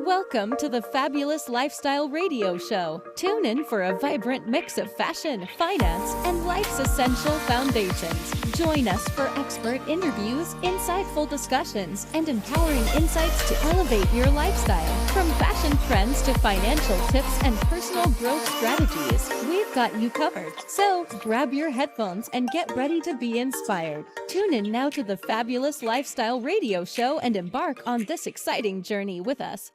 Welcome to the Fabulous Lifestyle Radio Show. Tune in for a vibrant mix of fashion, finance, and life's essential foundations. Join us for expert interviews, insightful discussions, and empowering insights to elevate your lifestyle. From fashion trends to financial tips and personal growth strategies, we've got you covered. So grab your headphones and get ready to be inspired. Tune in now to the Fabulous Lifestyle Radio Show and embark on this exciting journey with us.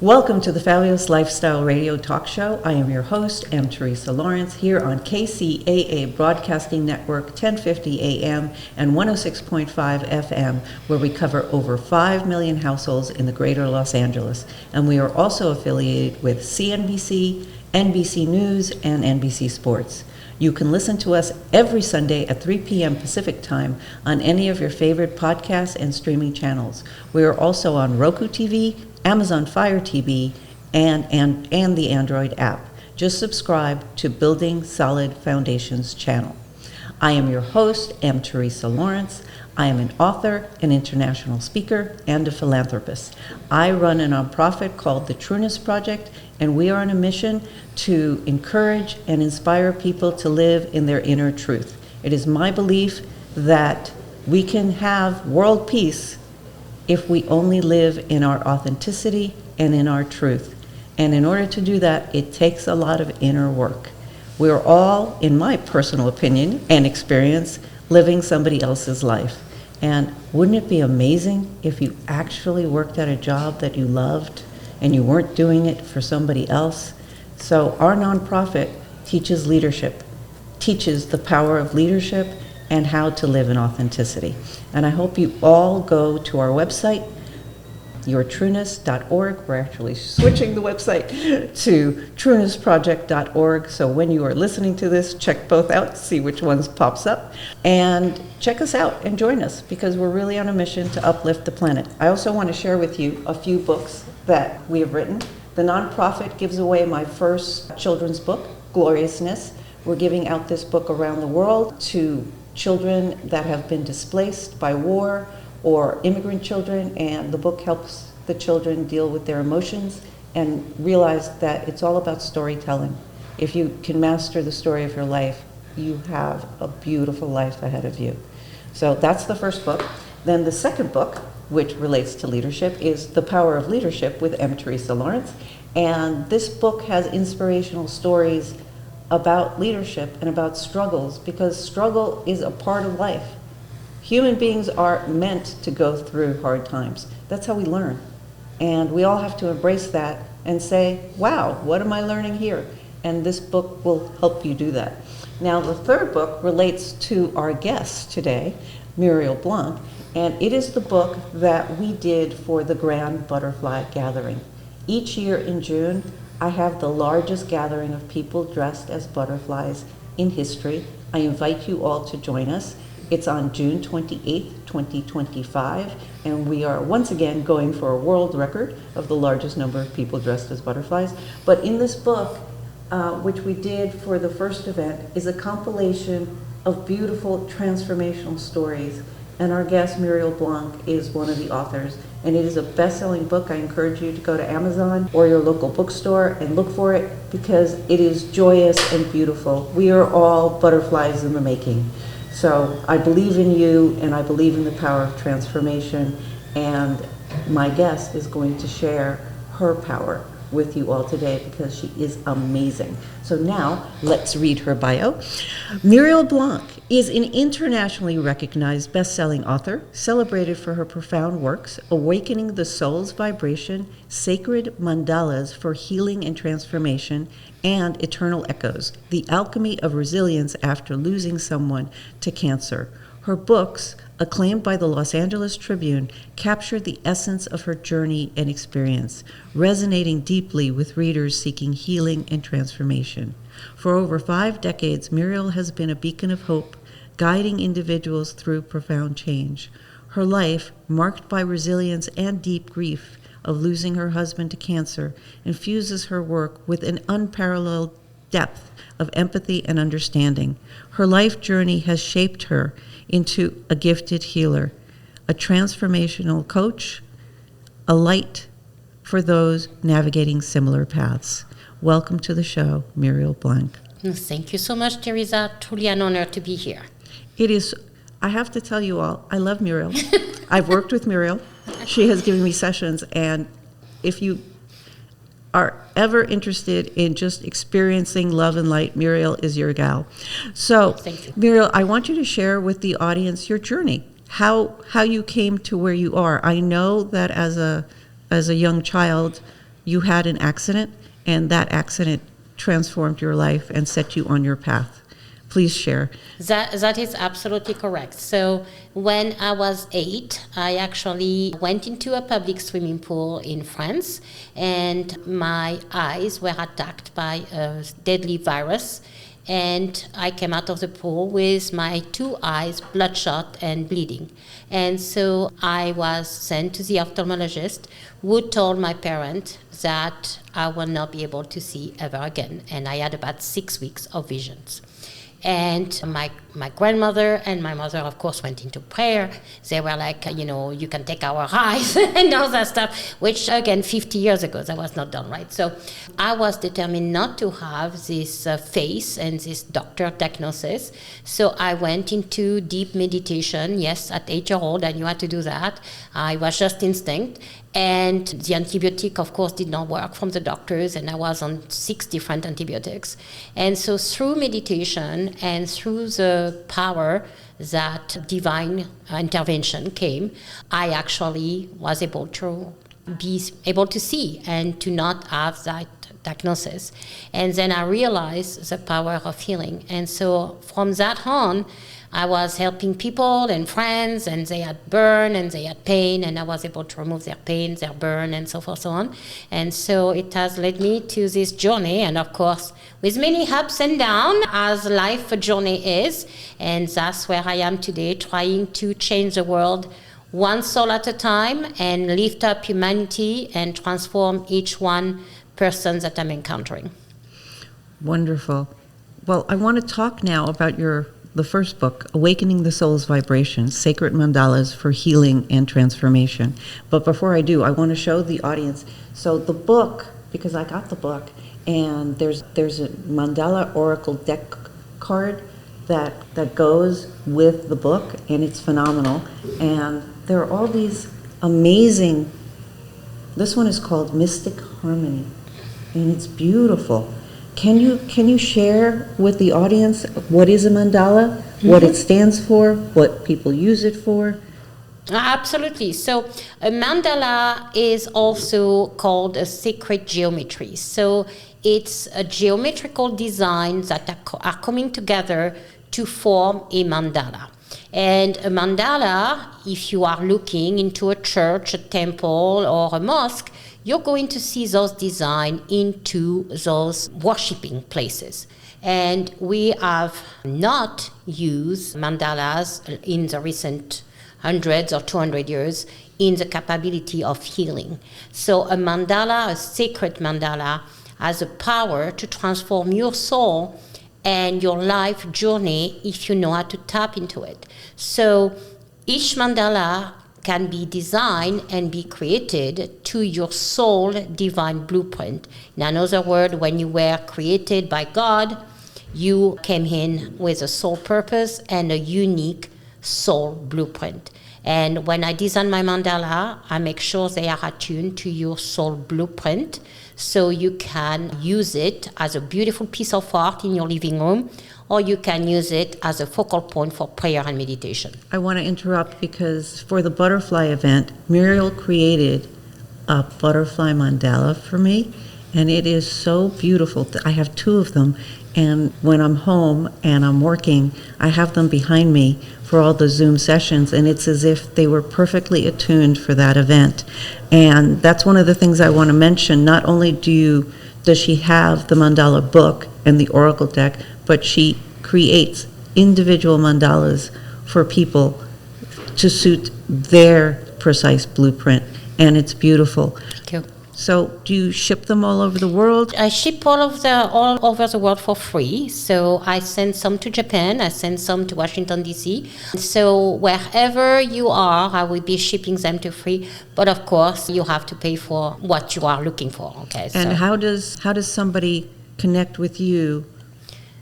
Welcome to the Fabulous Lifestyle Radio Talk Show. I am your host, M. Teresa Lawrence, here on KCAA Broadcasting Network, 1050 AM and 106.5 FM, where we cover over 5 million households in the greater Los Angeles. And we are also affiliated with CNBC, NBC News, and NBC Sports. You can listen to us every Sunday at 3 p.m. Pacific Time on any of your favorite podcasts and streaming channels. We are also on Roku TV, Amazon Fire TV, and the Android app. Just subscribe to Building Solid Foundations channel. I am your host, M. Teresa Lawrence. I am an author, an international speaker, and a philanthropist. I run a nonprofit called the Trueness Project, and we are on a mission to encourage and inspire people to live in their inner truth. It is my belief that we can have world peace if we only live in our authenticity and in our truth. And in order to do that, it takes a lot of inner work. We're all, in my personal opinion and experience, living somebody else's life. And wouldn't it be amazing if you actually worked at a job that you loved and you weren't doing it for somebody else? So our nonprofit teaches leadership, teaches the power of leadership and how to live in authenticity. And I hope you all go to our website, yourtrueness.org. We're actually switching the website to truenessproject.org. So when you are listening to this, check both out, see which ones pops up, and check us out and join us, because we're really on a mission to uplift the planet. I also want to share with you a few books that we have written. The nonprofit gives away my first children's book, Gloriousness. We're giving out this book around the world to children that have been displaced by war or immigrant children, and the book helps the children deal with their emotions and realize that it's all about storytelling. If you can master the story of your life, you have a beautiful life ahead of you. So that's the first book. Then the second book, which relates to leadership, is The Power of Leadership with M. Teresa Lawrence. And this book has inspirational stories about leadership and about struggles, because struggle is a part of life. Human beings are meant to go through hard times. That's how we learn. And we all have to embrace that and say, wow, what am I learning here? And this book will help you do that. Now, the third book relates to our guest today, Muriel Blanc, and it is the book that we did for the Grand Butterfly Gathering. Each year in June, I have the largest gathering of people dressed as butterflies in history. I invite you all to join us. It's on June 28th, 2025, and we are once again going for a world record of the largest number of people dressed as butterflies. But in this book, which we did for the first event, is a compilation of beautiful transformational stories. And our guest, Muriel Blanc, is one of the authors. And it is a best-selling book. I encourage you to go to Amazon or your local bookstore and look for it, because it is joyous and beautiful. We are all butterflies in the making. So I believe in you, and I believe in the power of transformation. And my guest is going to share her power with you all today, because she is amazing. So now let's read her bio. Muriel Blanc is an internationally recognized best-selling author, celebrated for her profound works, Awakening the Soul's Vibration, Sacred Mandalas for Healing and Transformation, and Eternal Echoes, The Alchemy of Resilience After Losing Someone to Cancer. Her books, acclaimed by the Los Angeles Tribune, capture the essence of her journey and experience, resonating deeply with readers seeking healing and transformation. For over 5 decades, Muriel has been a beacon of hope, guiding individuals through profound change. Her life, marked by resilience and deep grief of losing her husband to cancer, infuses her work with an unparalleled depth of empathy and understanding. Her life journey has shaped her into a gifted healer, a transformational coach, a light for those navigating similar paths. Welcome to the show, Muriel Blanc. Thank you so much, Teresa. Truly an honor to be here. It is, I have to tell you all, I love Muriel. I've worked with Muriel. She has given me sessions, and if you are ever interested in just experiencing love and light, Muriel is your gal. So, Thank you. Muriel, I want you to share with the audience your journey, how you came to where you are. I know that as a young child, you had an accident, and that accident transformed your life and set you on your path. Please share. That is absolutely correct. So when I was 8, I actually went into a public swimming pool in France, and my eyes were attacked by a deadly virus. And I came out of the pool with my 2 eyes bloodshot and bleeding. And so I was sent to the ophthalmologist, who told my parents that I will not be able to see ever again. And I had about 6 weeks of visions. And my grandmother and my mother, of course, went into prayer. They were like, you can take our eyes and all that stuff, which, again, 50 years ago, that was not done right. So I was determined not to have this face and this doctor diagnosis. So I went into deep meditation. Yes, at 8 years old, I knew how to do that. I was just instinct. And the antibiotic, of course, did not work from the doctors, and I was on 6 different antibiotics. And so through meditation and through the power that divine intervention came, I actually was able to see and to not have that diagnosis. And then I realized the power of healing. And so from that on, I was helping people and friends, and they had burn and they had pain, and I was able to remove their pain, their burn, and so forth, so on. And so it has led me to this journey, and of course, with many ups and downs, as life a journey is. And that's where I am today, trying to change the world one soul at a time and lift up humanity and transform each one person that I'm encountering. Wonderful. Well, I want to talk now about the first book, Awakening the Soul's Vibrations, Sacred Mandalas for Healing and Transformation. But before I do, I want to show the audience. So the book, because I got the book, and there's a mandala oracle deck card that goes with the book, and it's phenomenal. And there are all these amazing, this one is called Mystic Harmony, and it's beautiful. Can you share with the audience what is a mandala, what it stands for, what people use it for? Absolutely. So a mandala is also called a sacred geometry. So it's a geometrical design that are coming together to form a mandala. And a mandala, if you are looking into a church, a temple, or a mosque, you're going to see those designs into those worshipping places. And we have not used mandalas in the recent hundreds or 200 years in the capability of healing. So a mandala, a sacred mandala, has the power to transform your soul and your life journey if you know how to tap into it. So each mandala can be designed and be created to your soul divine blueprint. In another word, when you were created by God, you came in with a soul purpose and a unique soul blueprint. And when I design my mandala, I make sure they are attuned to your soul blueprint, so you can use it as a beautiful piece of art in your living room, or you can use it as a focal point for prayer and meditation. I want to interrupt because for the butterfly event, Muriel created a butterfly mandala for me, and it is so beautiful. I have 2 of them, and when I'm home and I'm working, I have them behind me for all the Zoom sessions, and it's as if they were perfectly attuned for that event. And that's one of the things I want to mention. Not only does she have the mandala book and the oracle deck, but she creates individual mandalas for people to suit their precise blueprint, and it's beautiful. Thank you. So do you ship them all over the world? I ship all over the world for free. So I send some to Japan, I send some to Washington, D.C. So wherever you are, I will be shipping them to free. But of course, you have to pay for what you are looking for. Okay. And how does somebody connect with you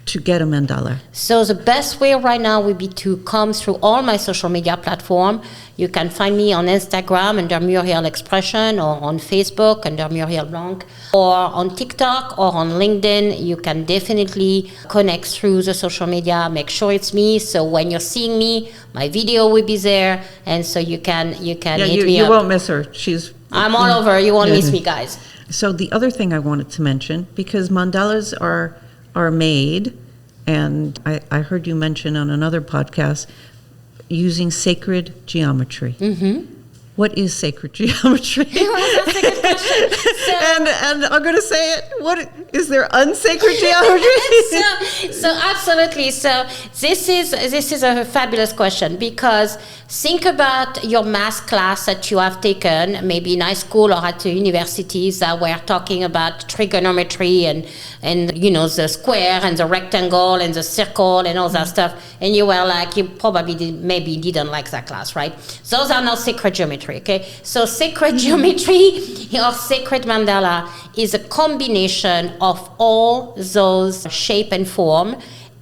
to get a mandala? So the best way right now would be to come through all my social media platforms. You can find me on Instagram under Muriel Expression, or on Facebook under Muriel Blanc, or on TikTok or on LinkedIn. You can definitely connect through the social media. Make sure it's me. So when you're seeing me, my video will be there, and so you can hit me up. You won't miss her. I'm all over. You won't miss me, guys. So the other thing I wanted to mention, because mandalas are made, and I heard you mention on another podcast, using sacred geometry. Mm-hmm. What is sacred geometry? Well, that's a good question. And I'm going to say it. What is there unsacred geometry? so absolutely. So this is a fabulous question, because think about your math class that you have taken, maybe in high school or at the universities, that were talking about trigonometry and the square and the rectangle and the circle and all that stuff, and you were like, you probably didn't like that class, right? Those are not sacred geometry. Okay, so sacred geometry or sacred mandala is a combination of all those shape and form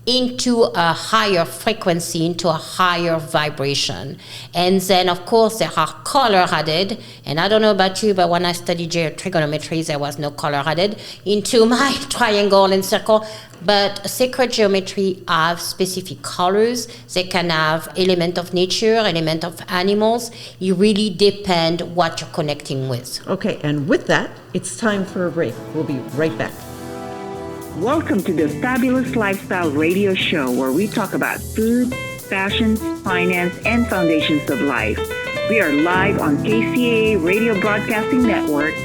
into a higher frequency, into a higher vibration. And then, of course, there are color added. And I don't know about you, but when I studied trigonometry, there was no color added into my triangle and circle. But sacred geometry have specific colors. They can have element of nature, element of animals. It really depends what you're connecting with. Okay, and with that, it's time for a break. We'll be right back. Welcome to the Fabulous Lifestyle Radio Show, where we talk about food, fashion, finance, and foundations of life. We are live on KCAA Radio Broadcasting Network.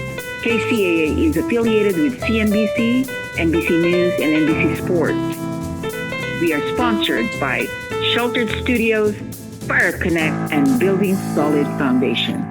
KCAA is affiliated with CNBC, NBC News, and NBC Sports. We are sponsored by Sheltered Studios, Fire Connect, and Building Solid Foundation.